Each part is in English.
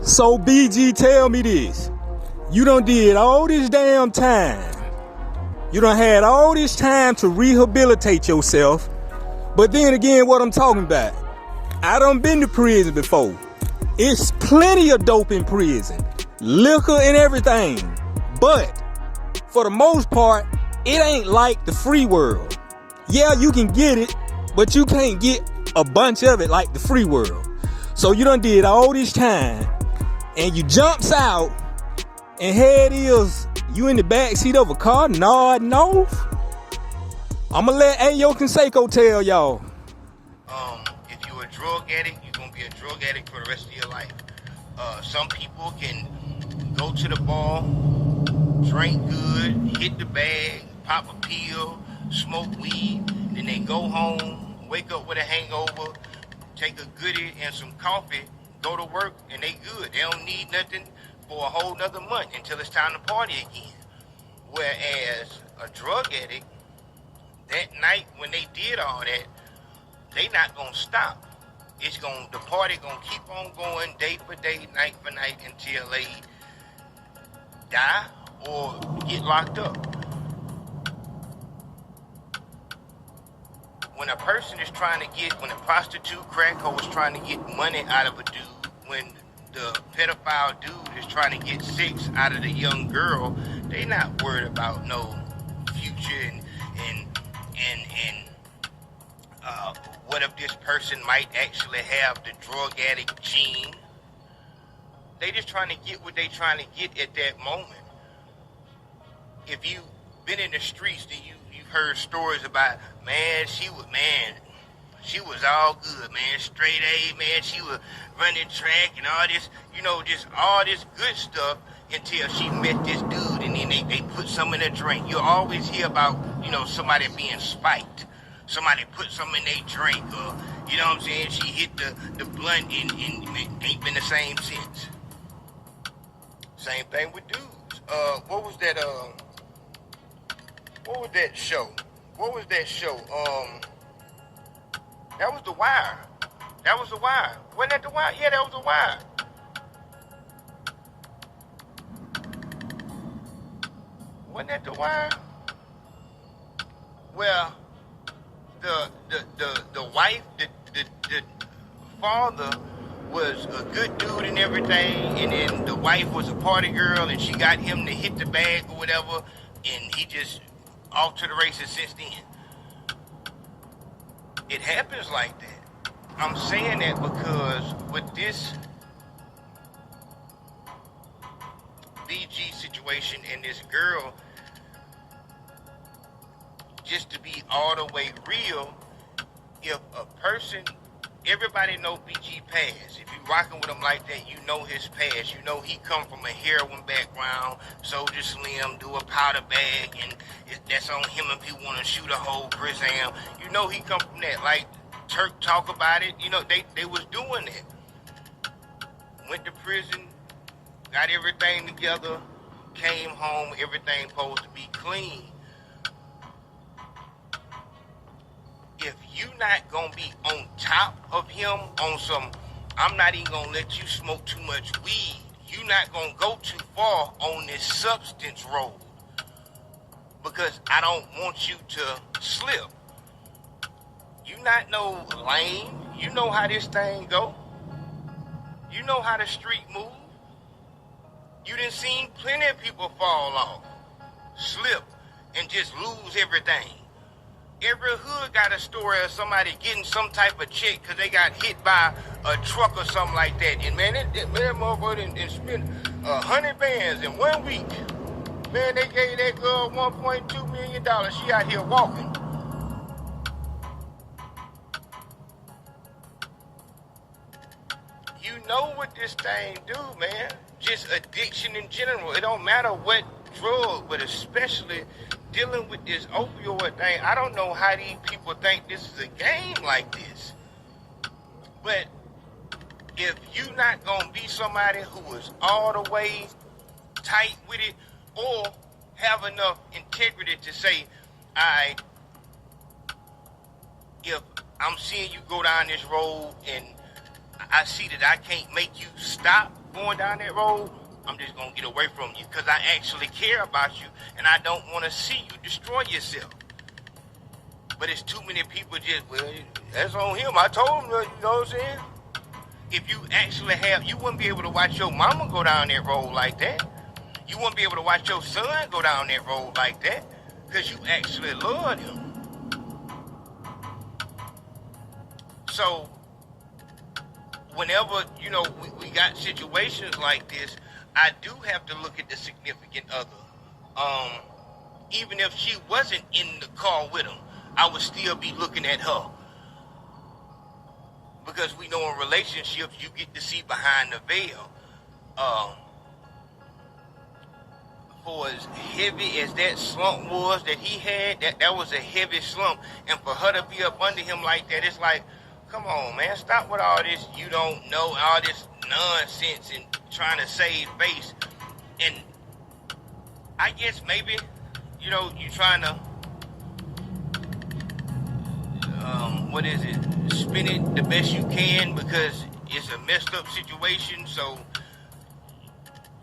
So BG, tell me this. You done did all this damn time. You done had all this time to rehabilitate yourself. But then again, what I'm talking about, I done been to prison before. It's plenty of dope in prison. Liquor and everything. But for the most part, it ain't like the free world. Yeah, you can get it, but you can't get a bunch of it like the free world. So you done did all this time, and you jumps out, and here it is, you in the backseat of a car nodding off. I'ma let Ayo Canseco tell y'all. If you're a drug addict, you're gonna be a drug addict for the rest of your life. Some people can go to the bar, drink good, hit the bag, pop a pill, smoke weed, then they go home, wake up with a hangover, take a goodie and some coffee, go to work, and they good. They don't need nothing for a whole nother month until it's time to party again. Whereas a drug addict, that night when they did all that, they not gonna stop. The party gonna keep on going day for day, night for night until they die or get locked up. When a person is trying to when a prostitute crack hoe is trying to get money out of a dude, when the pedophile dude is trying to get sex out of the young girl, they not worried about no future and what if this person might actually have the drug addict gene. They just trying to get what they trying to get at that moment. If you've been in the streets, then you've heard stories about, she was all good, man, straight A, man, she was running track and all this, just all this good stuff until she met this dude, and then they put some in her drink. You always hear about, somebody being spiked. Somebody put something in their drink, or, you know what I'm saying, she hit the blunt and it ain't been the same since. Same thing with dudes. What was that show? That was The Wire. Wasn't that The Wire? Yeah, that was The Wire. Wasn't that The Wire? Well, the wife, the father was a good dude and everything, and then the wife was a party girl, and she got him to hit the bag or whatever, and he just off to the races since then. It happens like that. I'm saying that because with this BG situation and this girl, just to be all the way real, if a person, everybody know BG past. If you rocking with him like that, you know his past. You know he come from a heroin background, Soldier Slim, do a powder bag, and that's on him if he want to shoot a whole Grisam. You know he come from that. Like Turk talk about it, they was doing that. Went to prison, got everything together, came home, everything supposed to be clean. If you not gonna be on top of him on some, I'm not even gonna let you smoke too much weed, you not gonna go too far on this substance road, because I don't want you to slip. You not no lame. You know how this thing go. You know how the street move. You done seen plenty of people fall off, slip, and just lose everything. Every hood got a story of somebody getting some type of check because they got hit by a truck or something like that. And man, that motherfucker done spent 100 bands in 1 week. Man, they gave that girl $1.2 million. She out here walking. You know what this thing do, man. Just addiction in general. It don't matter what drug, but especially dealing with this opioid thing. I don't know how these people think this is a game like this. But if you not gonna be somebody who is all the way tight with it, or have enough integrity to say, alright, if I'm seeing you go down this road and I see that I can't make you stop, going down that road, I'm just gonna get away from you because I actually care about you and I don't want to see you destroy yourself. But it's too many people just, well, that's on him. I told him, you know what I'm saying? If you actually have, you wouldn't be able to watch your mama go down that road like that. You wouldn't be able to watch your son go down that road like that because you actually love him. So, whenever, you know, we got situations like this, I do have to look at the significant other. Even if she wasn't in the car with him, I would still be looking at her. Because we know in relationships, you get to see behind the veil. For as heavy as that slump was that he had, that was a heavy slump. And for her to be up under him like that, it's like, come on, man, stop with all this you don't know, all this nonsense and trying to save face. And I guess maybe, you know, you trying to, what is it, spin it the best you can because it's a messed up situation. So,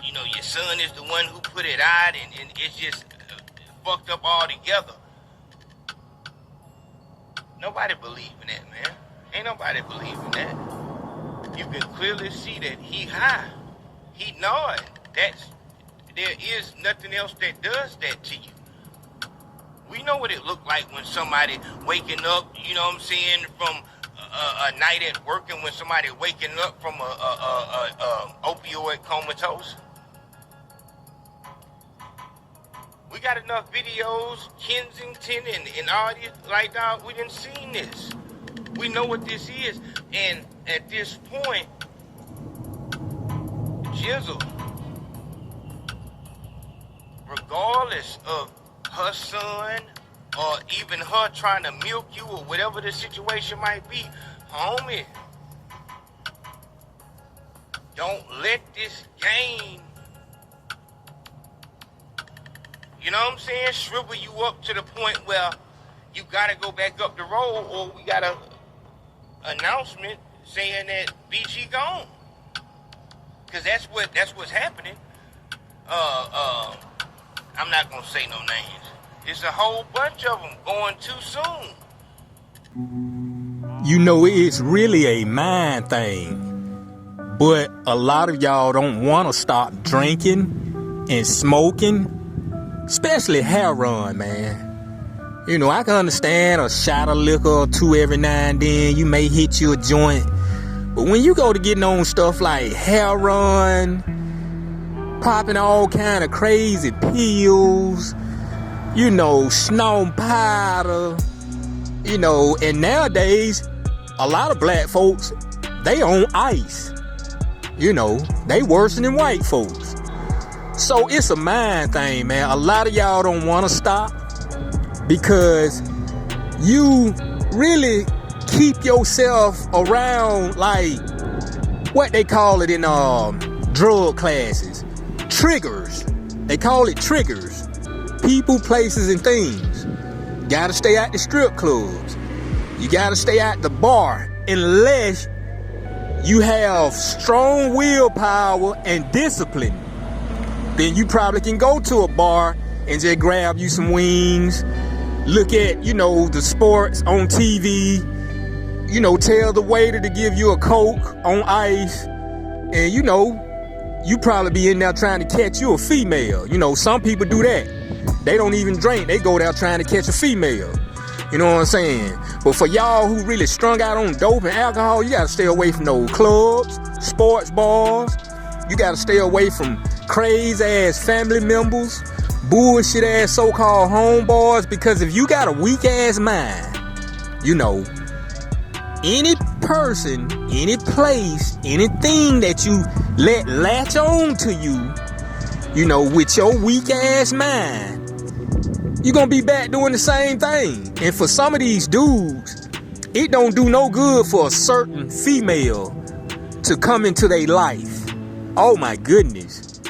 you know, your son is the one who put it out and it's just fucked up all together. Nobody believe in that, man. Ain't nobody believe in that. You can clearly see that he high. He gnawing. There is nothing else that does that to you. We know what it looked like when somebody waking up, you know what I'm saying, from a night at work and when somebody waking up from a opioid comatose. We got enough videos, Kensington and all this, like, dog, we done seen this. We know what this is. And at this point, Jizzle, regardless of her son or even her trying to milk you or whatever the situation might be, homie, don't let this game, you know what I'm saying, shrivel you up to the point where you gotta go back up the road or we got a announcement saying that BG gone. Cause that's what's happening. I'm not gonna say no names. It's a whole bunch of them going too soon. You know, it's really a mind thing. But a lot of y'all don't want to stop drinking and smoking, especially heroin, man. You know, I can understand a shot of liquor or two every now and then. You may hit you a joint. But when you go to getting on stuff like heroin, popping all kind of crazy pills, you know, snorting powder, you know, and nowadays, a lot of black folks, they on ice. You know, they worse than white folks. So it's a mind thing, man. A lot of y'all don't want to stop because you really keep yourself around, like, what they call it in drug classes, triggers. They call it triggers. People, places, and things. Gotta stay at the strip clubs. You gotta stay at the bar unless you have strong willpower and discipline. Then you probably can go to a bar and just grab you some wings, look at, you know, the sports on TV, you know, tell the waiter to give you a Coke on ice, and, you know, you probably be in there trying to catch you a female. You know, some people do that. They don't even drink. They go there trying to catch a female. You know what I'm saying? But for y'all who really strung out on dope and alcohol, you gotta stay away from those clubs, sports bars. You gotta stay away from crazy ass family members, bullshit ass so-called homeboys, because if you got a weak ass mind, you know, any person, any place, anything that you let latch on to you, you know, with your weak ass mind, you're gonna be back doing the same thing. And for some of these dudes, it don't do no good for a certain female to come into their life. Oh my goodness.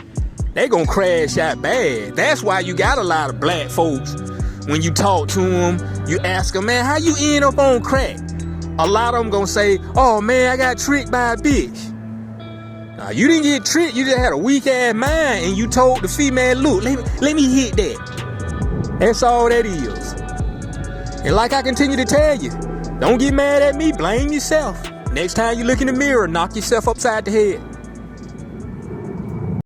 They gonna crash out bad. That's why you got a lot of black folks, when you talk to them, you ask them, man, how you end up on crack? A lot of them gonna say, oh man, I got tricked by a bitch. Nah, you didn't get tricked. You just had a weak ass mind, and you told the female, "Look, let me hit that." That's all that is. And like I continue to tell you, don't get mad at me. Blame yourself. Next time you look in the mirror, knock yourself upside the head.